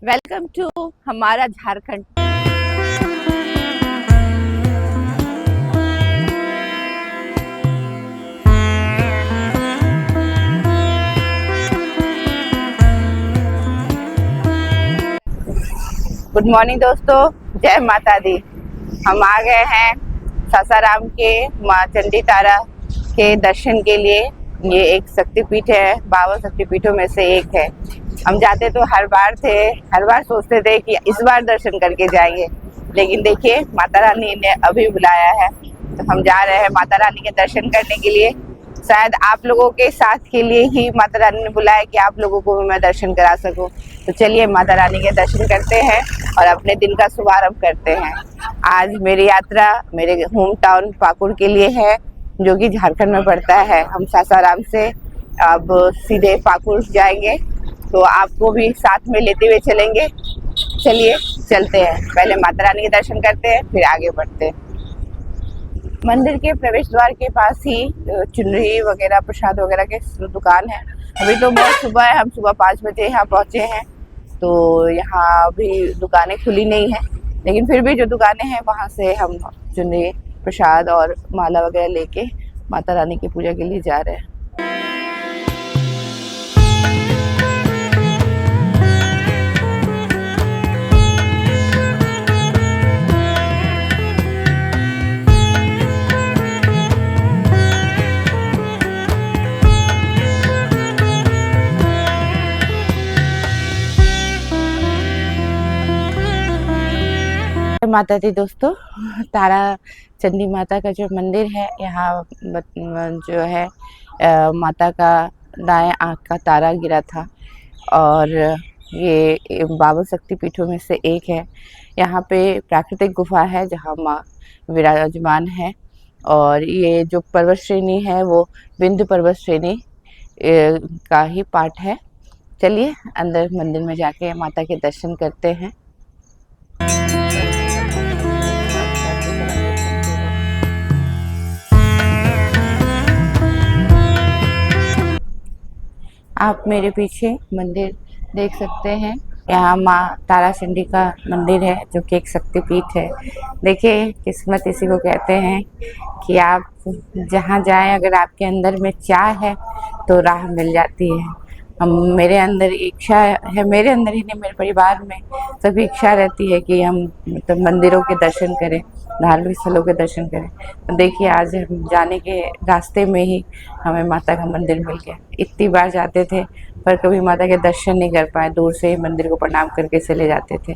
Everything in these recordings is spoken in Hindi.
वेलकम टू हमारा झारखंड। गुड मॉर्निंग दोस्तों, जय माता दी। हम आ गए हैं सासाराम के माँ चंडी तारा के दर्शन के लिए। ये एक शक्तिपीठ है, 52 शक्तिपीठों में से एक है। हम जाते तो हर बार सोचते थे कि इस बार दर्शन करके जाएंगे, लेकिन देखिए माता रानी ने अभी बुलाया है तो हम जा रहे हैं माता रानी के दर्शन करने के लिए। शायद आप लोगों के साथ के लिए ही माता रानी ने बुलाया कि आप लोगों को भी मैं दर्शन करा सकूं। तो चलिए माता रानी के दर्शन करते हैं और अपने दिन का शुभारंभ करते हैं। आज मेरी यात्रा मेरे होम टाउन पाकुड़ के लिए है, जो कि झारखंड में पड़ता है। हम सासाराम से अब सीधे पाकुड़ जाएंगे, तो आपको भी साथ में लेते हुए चलेंगे। चलिए चलते हैं, पहले माता रानी के दर्शन करते हैं फिर आगे बढ़ते हैं। मंदिर के प्रवेश द्वार के पास ही चुनरी वगैरह प्रसाद वगैरह के दुकान है। अभी तो बहुत सुबह है, हम सुबह 5 बजे यहाँ पहुँचे हैं, तो यहाँ अभी दुकानें खुली नहीं है, लेकिन फिर भी जो दुकानें हैं वहाँ से हम चुनरी प्रसाद और माला वगैरह लेके माता रानी की पूजा के लिए जा रहे हैं। माता दी दोस्तों, तारा चंडी माता का जो मंदिर है यहाँ जो है माता का दाएं आँख का तारा गिरा था और ये 52 शक्तिपीठों में से एक है। यहाँ पे प्राकृतिक गुफा है जहाँ माँ विराजमान है और ये जो पर्वत श्रेणी है वो विंध्य पर्वत श्रेणी का ही पार्ट है। चलिए अंदर मंदिर में जाके माता के दर्शन करते हैं। आप मेरे पीछे मंदिर देख सकते हैं, यहाँ माँ तारा चंडी का मंदिर है जो कि एक शक्तिपीठ है। देखिए किस्मत इसी को कहते हैं कि आप जहाँ जाएं, अगर आपके अंदर में चाह है तो राह मिल जाती है। मेरे अंदर इच्छा है, मेरे अंदर ही नहीं मेरे परिवार में सभी इच्छा रहती है कि हम मतलब मंदिरों के दर्शन करें, धार्मिक स्थलों के दर्शन करें। तो देखिए आज हम जाने के रास्ते में ही हमें माता का मंदिर मिल गया। इतनी बार जाते थे पर कभी माता के दर्शन नहीं कर पाए, दूर से ही मंदिर को प्रणाम करके चले जाते थे।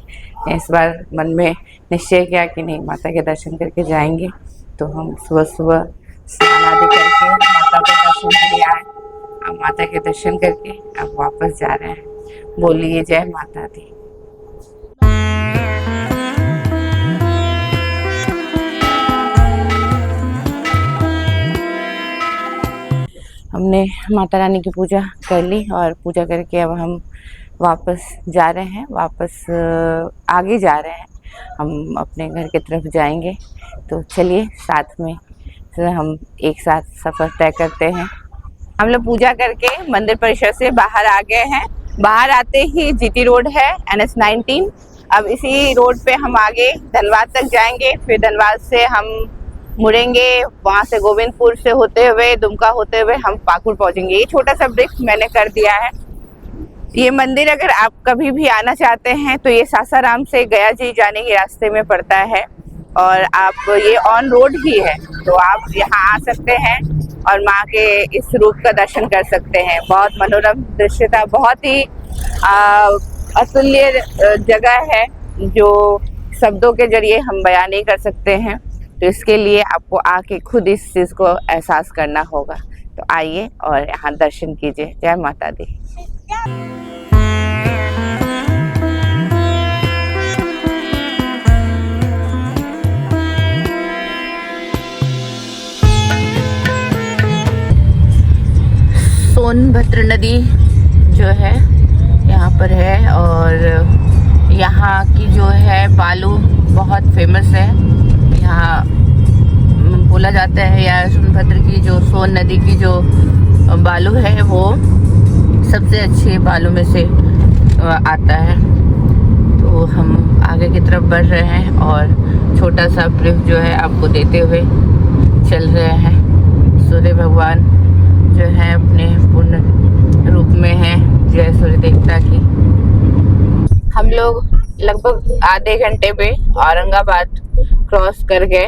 इस बार मन में निश्चय किया कि नहीं, माता के दर्शन करके जाएंगे। तो हम सुबह सुबह स्नान आदि करके माता के दर्शन के लिए आए। अब माता के दर्शन करके अब वापस जा रहे हैं। बोलिए जय माता दी। हमने माता रानी की पूजा कर ली और पूजा करके अब हम वापस जा रहे हैं, आगे जा रहे हैं। हम अपने घर की तरफ जाएंगे, तो चलिए साथ में हम एक साथ सफ़र तय करते हैं। हम लोग पूजा करके मंदिर परिसर से बाहर आ गए हैं। बाहर आते ही जीटी रोड है, NH 19। अब इसी रोड पे हम आगे धनबाद तक जाएंगे, फिर धनबाद से हम मुड़ेंगे, वहाँ से गोविंदपुर से होते हुए दुमका होते हुए हम पाकुड़ पहुँचेंगे। ये छोटा सा ब्रेक मैंने कर दिया है। ये मंदिर अगर आप कभी भी आना चाहते हैं तो ये सासाराम से गया जी जाने के रास्ते में पड़ता है और आप ये ऑन रोड ही है, तो आप यहाँ आ सकते हैं और माँ के इस रूप का दर्शन कर सकते हैं। बहुत मनोरम दृश्यता, बहुत ही अतुल्य जगह है जो शब्दों के जरिए हम बयान नहीं कर सकते हैं। तो इसके लिए आपको आके खुद इस चीज़ को एहसास करना होगा। तो आइए और यहाँ दर्शन कीजिए। जय माता दी। सोनभद्र नदी जो है यहाँ पर है और यहाँ की जो है बालू बहुत फेमस है। यहाँ बोला जाता है या सोनभद्र की जो सोन नदी की जो बालू है वो सबसे अच्छे बालू में से आता है। हम आगे की तरफ बढ़ रहे हैं और छोटा सा ब्रीफ जो है आपको देते हुए चल रहे हैं। सूर्य भगवान जो है अपने पूर्ण रूप में है, जय सूर्य देवता की। हम लोग लगभग आधे घंटे पे औरंगाबाद क्रॉस कर गए,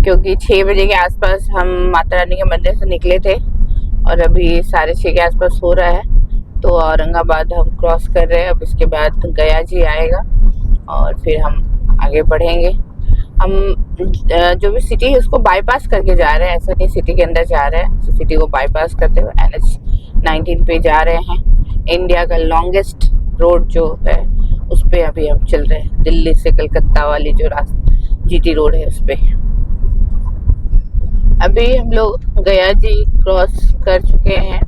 क्योंकि 6 बजे के आसपास हम माता रानी के मंदिर से निकले थे और अभी 6:30 के आसपास हो रहा है। तो औरंगाबाद हम क्रॉस कर रहे हैं। अब इसके बाद गया जी आएगा और फिर हम आगे बढ़ेंगे। हम जो भी सिटी है उसको बाईपास करके जा रहे हैं, ऐसा नहीं सिटी के अंदर जा रहे हैं। सिटी को बाईपास करते हुए NH-19 पे जा रहे हैं। इंडिया का लॉन्गेस्ट रोड जो है उस पे अभी हम चल रहे हैं, दिल्ली से कलकत्ता वाली जो रास्ता GT रोड है उस पे। अभी हम लोग गया जी क्रॉस कर चुके हैं।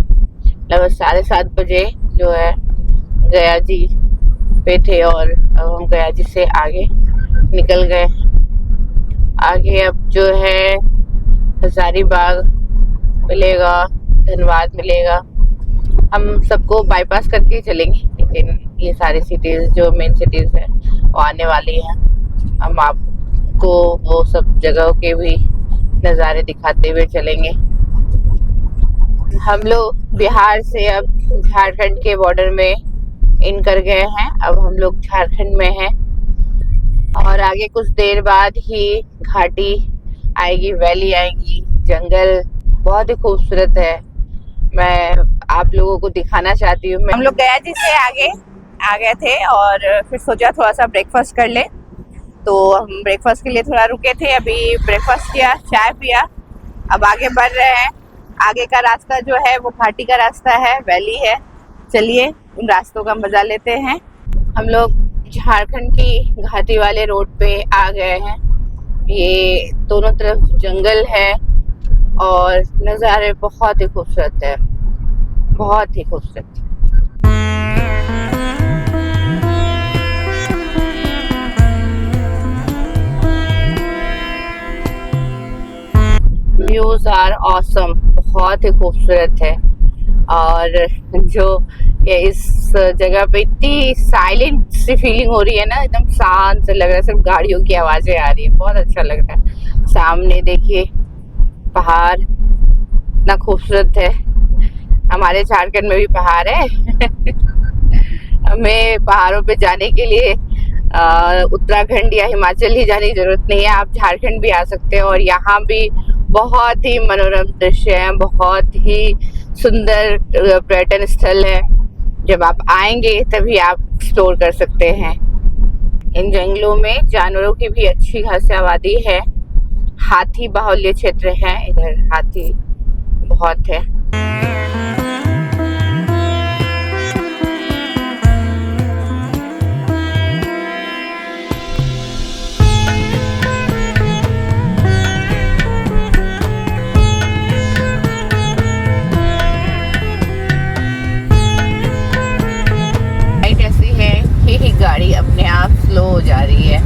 लगभग 7:30 बजे जो है गया जी पे थे और अब हम गया जी से आगे निकल गए। आगे अब जो है हजारीबाग मिलेगा, धनबाद मिलेगा। हम सबको बाईपास करके ही चलेंगे, लेकिन ये सारी सिटीज जो मेन सिटीज है वो आने वाली हैं। हम आपको वो सब जगहों के भी नज़ारे दिखाते हुए चलेंगे। हम लोग बिहार से अब झारखंड के बॉर्डर में इन कर गए हैं। अब हम लोग झारखंड में हैं और आगे कुछ देर बाद ही घाटी आएगी, वैली आएगी, जंगल बहुत ही खूबसूरत है। मैं आप लोगों को दिखाना चाहती हूँ। हम लोग गया जी से आ गए थे और फिर सोचा थोड़ा सा ब्रेकफास्ट कर ले, तो हम ब्रेकफास्ट के लिए थोड़ा रुके थे। अभी ब्रेकफास्ट किया, चाय पिया, अब आगे बढ़ रहे हैं। आगे का रास्ता जो है वो घाटी का रास्ता है, वैली है। चलिए उन रास्तों का मजा लेते हैं। हम लोग झारखंड की घाटी वाले रोड पे आ गए हैं। ये दोनों तरफ जंगल है और नज़ारे बहुत ही खूबसूरत है, बहुत ही खूबसूरत। व्यूज आर ऑसम, बहुत ही खूबसूरत है। और जो ये इस जगह पे इतनी साइलेंट सी फीलिंग हो रही है ना, एकदम शांत से लग रहा है, सिर्फ गाड़ियों की आवाजें आ रही है, बहुत अच्छा लग रहा है। सामने देखिए पहाड़ इतना खूबसूरत है। हमारे झारखंड में भी पहाड़ है हमें पहाड़ों पे जाने के लिए उत्तराखंड या हिमाचल ही जाने की जरूरत नहीं है, आप झारखंड भी आ सकते हैं। और यहाँ भी बहुत ही मनोरम दृश्य है, बहुत ही सुंदर पर्यटन स्थल है। जब आप आएंगे तभी आप एक्सप्लोर कर सकते हैं। इन जंगलों में जानवरों की भी अच्छी खासी आबादी है। हाथी बाहुल्य क्षेत्र है, इधर हाथी बहुत है। गाड़ी अपने आप स्लो हो जा रही है।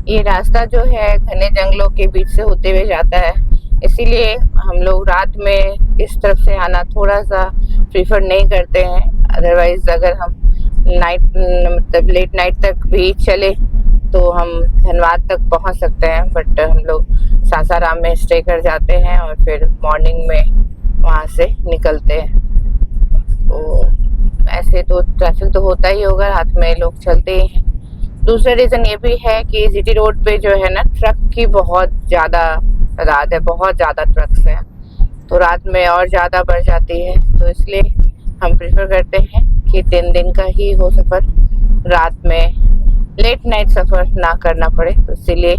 ये रास्ता जो है घने जंगलों के बीच से होते हुए जाता है, इसीलिए हम लोग रात में इस तरफ से आना थोड़ा सा प्रीफर नहीं करते हैं। अदरवाइज अगर हम मतलब लेट नाइट तक भी चले तो हम धनबाद तक पहुंच सकते हैं, बट हम लोग सासाराम में स्टे कर जाते हैं और फिर मॉर्निंग में वहां से निकलते हैं। तो ऐसे तो ट्रैफिक तो होता ही होगा, रात में लोग चलते ही हैं। दूसरा रीज़न ये भी है कि GT रोड पे जो है ना ट्रक की बहुत ज़्यादा तादाद है, बहुत ज़्यादा ट्रक्स हैं, तो रात में और ज़्यादा बढ़ जाती है। तो इसलिए हम प्रेफर करते हैं कि 3 दिन का ही हो सफ़र, रात में लेट नाइट सफ़र ना करना पड़े, तो इसीलिए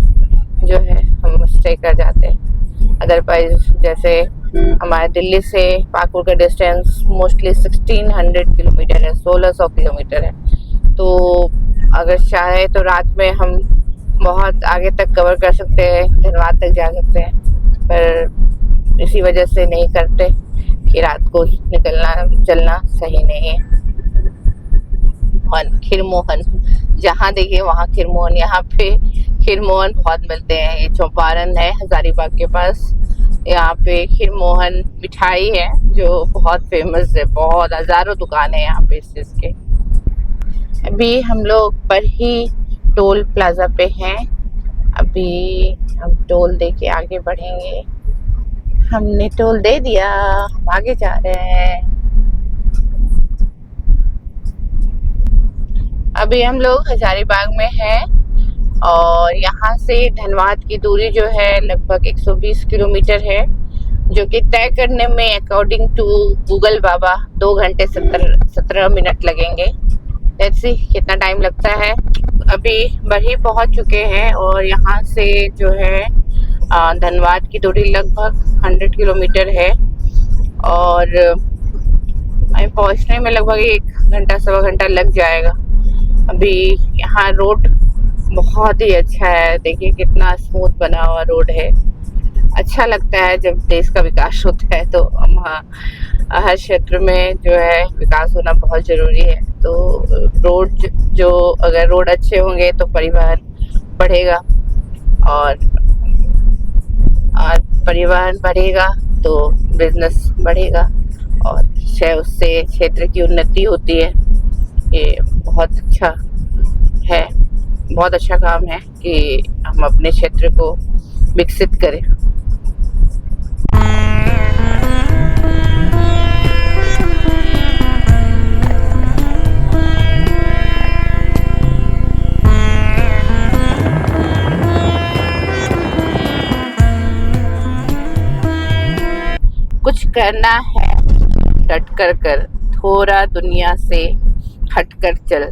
जो है हम स्टे कर जाते हैं। अदरवाइज जैसे हमारे दिल्ली से पाकुड़ का डिस्टेंस मोस्टली 1600 किलोमीटर है, 1600 किलोमीटर है। तो अगर चाहे तो रात में हम बहुत आगे तक कवर कर सकते हैं, धनबाद तक जा सकते हैं, पर इसी वजह से नहीं करते कि रात को निकलना चलना सही नहीं है। खिरमोहन, जहाँ देखिए वहाँ खिरमोहन, यहाँ पे खिरमोहन बहुत मिलते हैं। ये चौपारण है हजारीबाग के पास, यहाँ पे खीरमोहन मिठाई है जो बहुत फेमस है, बहुत हजारों दुकान है यहाँ पे इस चीज के। अभी हम लोग बरही टोल प्लाजा पे हैं। अभी हम टोल दे के आगे बढ़ेंगे। हमने टोल दे दिया, हम आगे जा रहे हैं। अभी हम लोग हजारीबाग में हैं और यहाँ से धनबाद की दूरी जो है लगभग 120 किलोमीटर है, जो कि तय करने में अकॉर्डिंग टू गूगल बाबा 2 घंटे 17 मिनट लगेंगे। लेट्स सी कितना टाइम लगता है। अभी बरही पहुँच चुके हैं और यहाँ से जो है धनबाद की दूरी लगभग 100 किलोमीटर है और हमें पहुँचने में लगभग 1 घंटा सवा घंटा लग जाएगा। अभी यहाँ रोड बहुत ही अच्छा है, देखिए कितना स्मूथ बना हुआ रोड है। अच्छा लगता है जब देश का विकास होता है, तो हर क्षेत्र में जो है विकास होना बहुत ज़रूरी है। तो रोड जो अगर रोड अच्छे होंगे तो परिवहन बढ़ेगा और परिवहन बढ़ेगा तो बिजनेस बढ़ेगा और उससे क्षेत्र की उन्नति होती है। ये बहुत अच्छा है, बहुत अच्छा काम है कि हम अपने क्षेत्र को विकसित करें। कुछ करना है डट कर थोड़ा दुनिया से हटकर चल।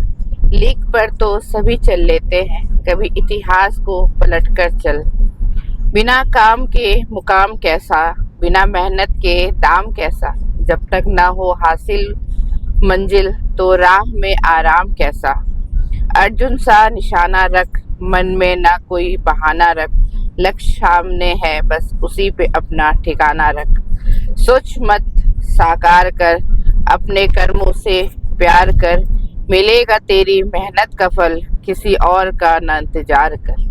लीक पर तो सभी चल लेते हैं, कभी इतिहास को पलट कर चल। बिना काम के मुकाम कैसा, बिना मेहनत के दाम कैसा। जब तक ना हो हासिल मंजिल तो राह में आराम कैसा। अर्जुन सा निशाना रख, मन में ना कोई बहाना रख। लक्ष्य सामने है, बस उसी पे अपना ठिकाना रख। सोच मत साकार कर, अपने कर्मों से प्यार कर। मिलेगा तेरी मेहनत का फल, किसी और का ना इंतजार कर।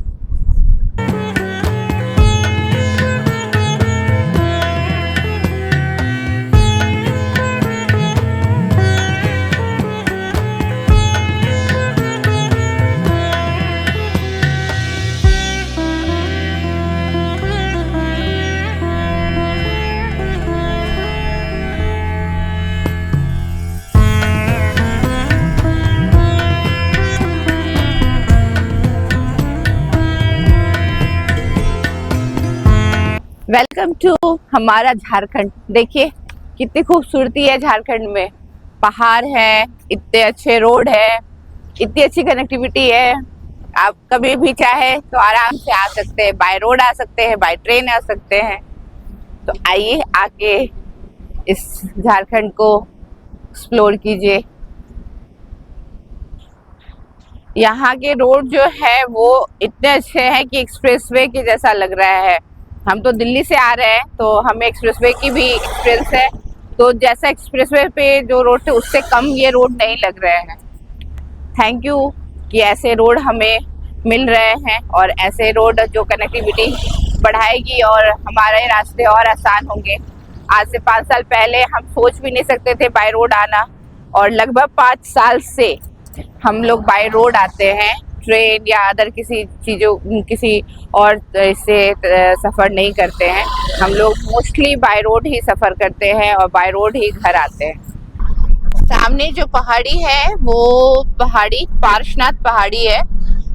वेलकम टू हमारा झारखंड। देखिए कितनी खूबसूरती है झारखंड में। पहाड़ है, इतने अच्छे रोड है, इतनी अच्छी कनेक्टिविटी है। आप कभी भी चाहे तो आराम से आ सकते हैं, बाय रोड आ सकते हैं, बाय ट्रेन आ सकते हैं। तो आइए आके इस झारखंड को एक्सप्लोर कीजिए। यहाँ के रोड जो है वो इतने अच्छे हैं कि एक्सप्रेसवे के जैसा लग रहा है। हम तो दिल्ली से आ रहे हैं तो हमें एक्सप्रेसवे की भी एक्सपीरियंस है, तो जैसा एक्सप्रेसवे पे जो रोड थे उससे कम ये रोड नहीं लग रहे हैं। थैंक यू कि ऐसे रोड हमें मिल रहे हैं और ऐसे रोड जो कनेक्टिविटी बढ़ाएगी और हमारे रास्ते और आसान होंगे। आज से 5 साल पहले हम सोच भी नहीं सकते थे बाय रोड आना, और लगभग 5 साल से हम लोग बाय रोड आते हैं। ट्रेन या अदर किसी और से सफ़र नहीं करते हैं। हम लोग मोस्टली बाय रोड ही सफ़र करते हैं और बाय रोड ही घर आते हैं। सामने जो पहाड़ी है वो पहाड़ी पार्श्वनाथ पहाड़ी है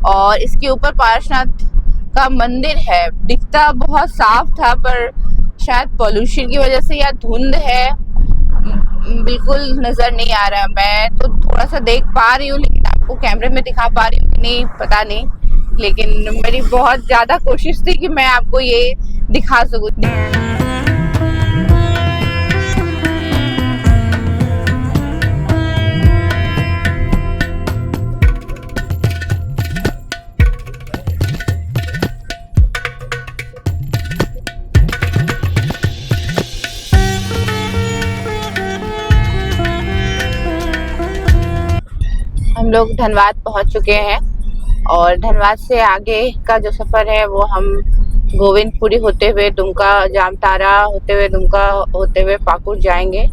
और इसके ऊपर पार्श्वनाथ का मंदिर है। दिखता बहुत साफ था पर शायद पोल्यूशन की वजह से या धुंध है, बिल्कुल नज़र नहीं आ रहा। मैं तो थोड़ा सा देख पा रही हूँ लेकिन आपको कैमरे में दिखा पा रही हूँ कि नहीं पता नहीं, लेकिन मेरी बहुत ज़्यादा कोशिश थी कि मैं आपको ये दिखा सकूँ। हम लोग धनबाद पहुंच चुके हैं और धनबाद से आगे का जो सफ़र है वो हम गोविंदपुरी होते हुए दुमका, जामतारा होते हुए दुमका होते हुए पाकुड़ जाएंगे।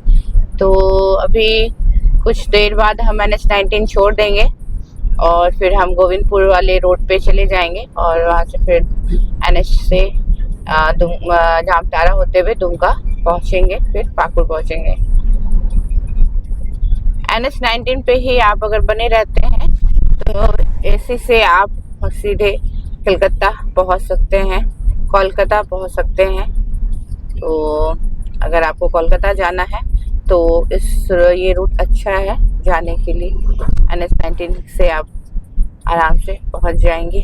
तो अभी कुछ देर बाद हम NH-19 छोड़ देंगे और फिर हम गोविंदपुर वाले रोड पे चले जाएंगे और वहाँ से फिर NH से जामतारा होते हुए दुमका पहुँचेंगे, फिर पाकुड़ पहुँचेंगे। NH-19 पे ही आप अगर बने रहते हैं तो AC से आप सीधे कलकत्ता पहुँच सकते हैं, कोलकाता पहुँच सकते हैं। तो अगर आपको कोलकाता जाना है तो ये रूट अच्छा है जाने के लिए। NH-19 से आप आराम से पहुँच जाएंगे।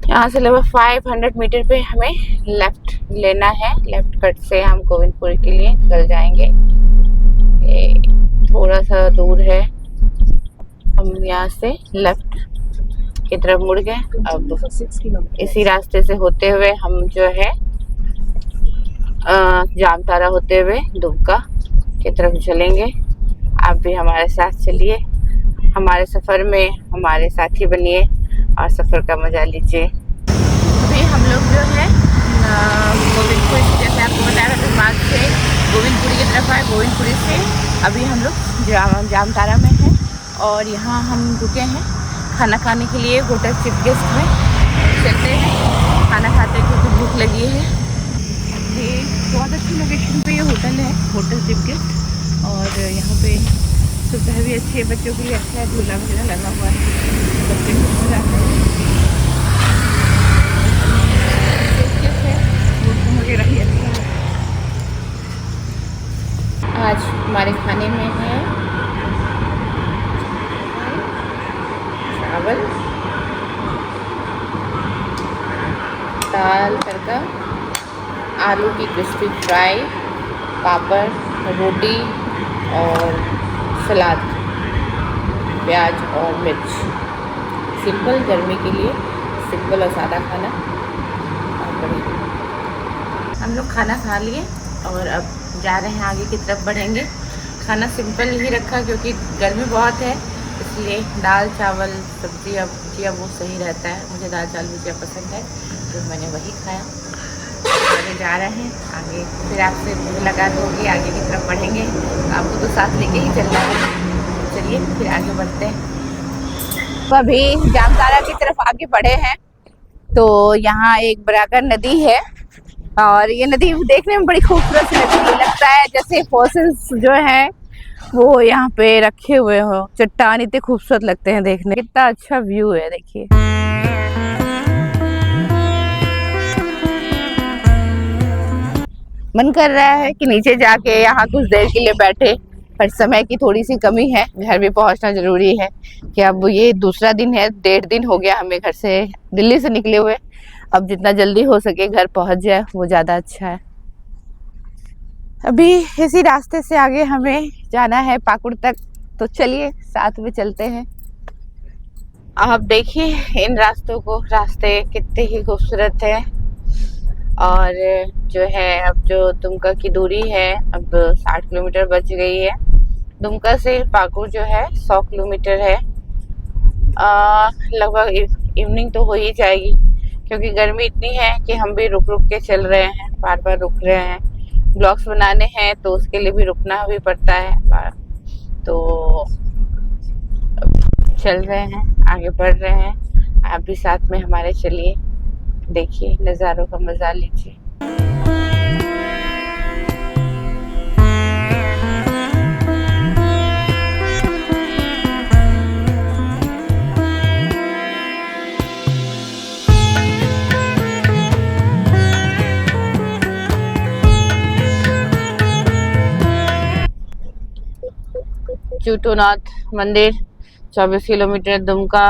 यहाँ से लगभग 500 मीटर पे हमें लेफ्ट लेना है। लेफ्ट कट से हम गोविंदपुर के लिए निकल जाएंगे। ये थोड़ा सा दूर है। हम यहाँ से लेफ्ट की तरफ मुड़ गए। अब इसी रास्ते से होते हुए हम जो है जामतारा होते हुए दुमका की तरफ चलेंगे। आप भी हमारे साथ चलिए, हमारे सफ़र में हमारे साथी बनिए और सफ़र का मजा लीजिए। अभी हम लोग जो है गोविंदपुर, जैसे आपको बताया था, मार्ग से गोविंदपुरी की तरफ आए। गोविंदपुरी से अभी हम लोग जामतारा में हैं और यहाँ हम रुके हैं खाना खाने के लिए होटल चीफ गेस्ट में। चलते हैं, खाना खाते क्योंकि भूख लगी है। ये बहुत अच्छी लोकेशन पे ये होटल है, होटल चीफ गेस्ट। और यहाँ पे सुविधा भी अच्छी है, बच्चों के लिए अच्छा है, झूला वगैरह लगा हुआ है, बच्चे खुश हो जाते हैं। वगैरह ही अच्छा है। आज हमारे खाने में है चावल, दाल तड़का, आलू की क्रिस्पी फ्राई, पापड़, रोटी और सलाद, प्याज और मिर्च। सिंपल, गर्मी के लिए सिंपल और सादा खाना और बढ़िया। हम लोग खाना खा लिए और अब जा रहे हैं, आगे की तरफ बढ़ेंगे। खाना सिंपल ही रखा क्योंकि गर्मी बहुत है, इसलिए दाल चावल सब्जी या भुजिया वो सही रहता है। मुझे दाल चावल भुजिया पसंद है तो मैंने वही खाया। आगे जा रहे हैं, आगे फिर आपसे मुलाकात होगी, आगे की तरफ बढ़ेंगे। आपको तो साथ लेके ही चलना है। चलिए फिर आगे बढ़ते हैं। तो अभी जामतारा की तरफ आगे बढ़े हैं तो यहाँ एक बराकर नदी है और ये नदी देखने में बड़ी खूबसूरत लगती है। लगता है जैसे फॉसिल्स जो हैं वो यहाँ पे रखे हुए हो। चट्टान इतने खूबसूरत लगते हैं देखने, कितना अच्छा व्यू है, देखिए। मन कर रहा है कि नीचे जाके यहाँ कुछ देर के लिए बैठे, पर समय की थोड़ी सी कमी है, घर भी पहुँचना जरूरी है। कि अब ये दूसरा दिन है, 1.5 दिन हो गया हमें घर से, दिल्ली से निकले हुए। अब जितना जल्दी हो सके घर पहुँच जाए वो ज़्यादा अच्छा है। अभी इसी रास्ते से आगे हमें जाना है पाकुड़ तक, तो चलिए साथ में चलते हैं। आप देखिए इन रास्तों को, रास्ते कितने ही खूबसूरत है। और जो है अब जो दुमका की दूरी है अब 60 किलोमीटर बच गई है। दुमका से पाकुड़ जो है 100 किलोमीटर है। लगभग इवनिंग तो हो ही जाएगी क्योंकि गर्मी इतनी है कि हम भी रुक रुक के चल रहे हैं, बार बार रुक रहे हैं। ब्लॉग्स बनाने हैं तो उसके लिए भी रुकना भी पड़ता है। तो चल रहे हैं, आगे बढ़ रहे हैं। आप भी साथ में हमारे चलिए, देखिए नज़ारों का मजा लीजिए। चूटूनाथ मंदिर 24 kilometre, Dumka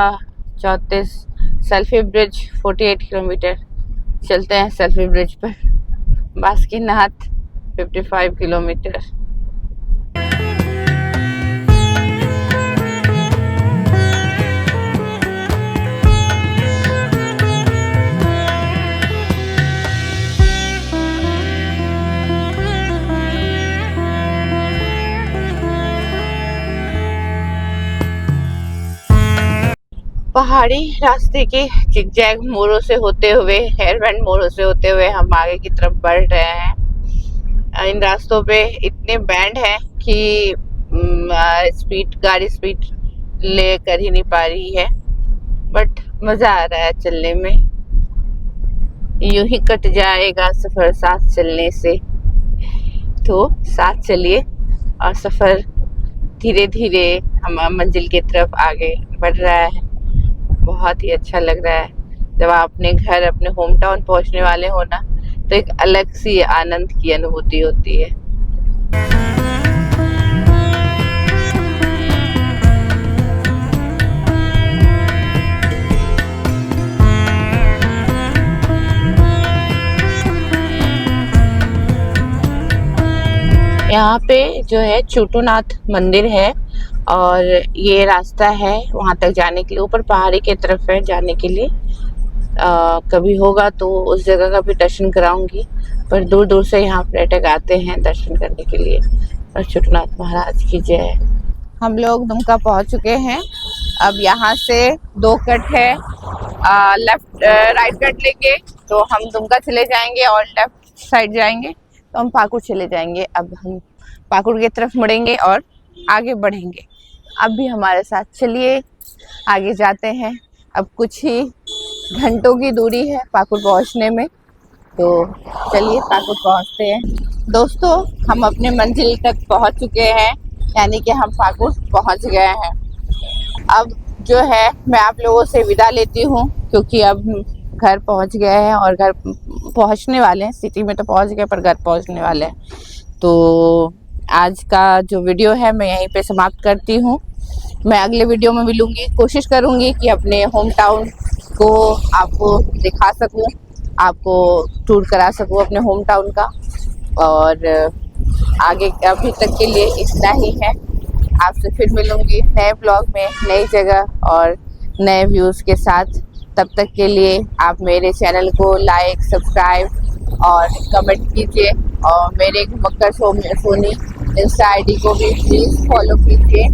34, selfie bridge 48 kilometre. चलते हैं सेल्फी ब्रिज पर। बासुकीनाथ 55 किलोमीटर। पहाड़ी रास्ते के जिगजैग मोड़ों से होते हुए, हेयरबैंड मोड़ों से होते हुए हम आगे की तरफ बढ़ रहे हैं। इन रास्तों पे इतने बैंड हैं कि गाड़ी स्पीड ले कर ही नहीं पा रही है, बट मजा आ रहा है चलने में। यूं ही कट जाएगा सफर साथ चलने से, तो साथ चलिए और सफर धीरे धीरे हम मंजिल की तरफ आगे बढ़ रहा है। बहुत ही अच्छा लग रहा है। जब आप अपने घर, अपने होम टाउन पहुंचने वाले हो ना, तो एक अलग सी आनंद की अनुभूति होती है। यहाँ पे जो है छोटूनाथ मंदिर है और ये रास्ता है वहाँ तक जाने के लिए, ऊपर पहाड़ी की तरफ है जाने के लिए। कभी होगा तो उस जगह का भी दर्शन कराऊंगी, पर दूर दूर से यहाँ पर्यटक आते हैं दर्शन करने के लिए। और छोटूनाथ महाराज की जय। हम लोग दुमका पहुँच चुके हैं। अब यहाँ से 2 कट है, लेफ्ट राइट कट लेके तो हम दुमका चले जाएंगे और लेफ्ट साइड जाएंगे तो हम पाकुड़ चले जाएंगे। अब हम पाकुड़ की तरफ मुड़ेंगे और आगे बढ़ेंगे। अब भी हमारे साथ चलिए, आगे जाते हैं। अब कुछ ही घंटों की दूरी है पाकुड़ पहुंचने में, तो चलिए पाकुड़ पहुंचते हैं। दोस्तों, हम अपने मंजिल तक पहुंच चुके हैं, यानी कि हम पाकुड़ पहुंच गए हैं। अब जो है मैं आप लोगों से विदा लेती हूँ, क्योंकि अब घर पहुंच गए हैं और घर पहुंचने वाले हैं। सिटी में तो पहुंच गए पर घर पहुंचने वाले हैं। तो आज का जो वीडियो है मैं यहीं पे समाप्त करती हूँ। मैं अगले वीडियो में मिलूंगी। कोशिश करूंगी कि अपने होम टाउन को आपको दिखा सकूं, आपको टूर करा सकूं अपने होम टाउन का। और आगे अभी तक के लिए इतना ही है। आपसे फिर मिलूंगी नए ब्लॉग में, नई जगह और नए व्यूज़ के साथ। तब तक के लिए आप मेरे चैनल को लाइक, सब्सक्राइब और कमेंट कीजिए, और मेरे घुमक्कर सोनी इंस्टा ID को भी प्लीज़ फॉलो कीजिए।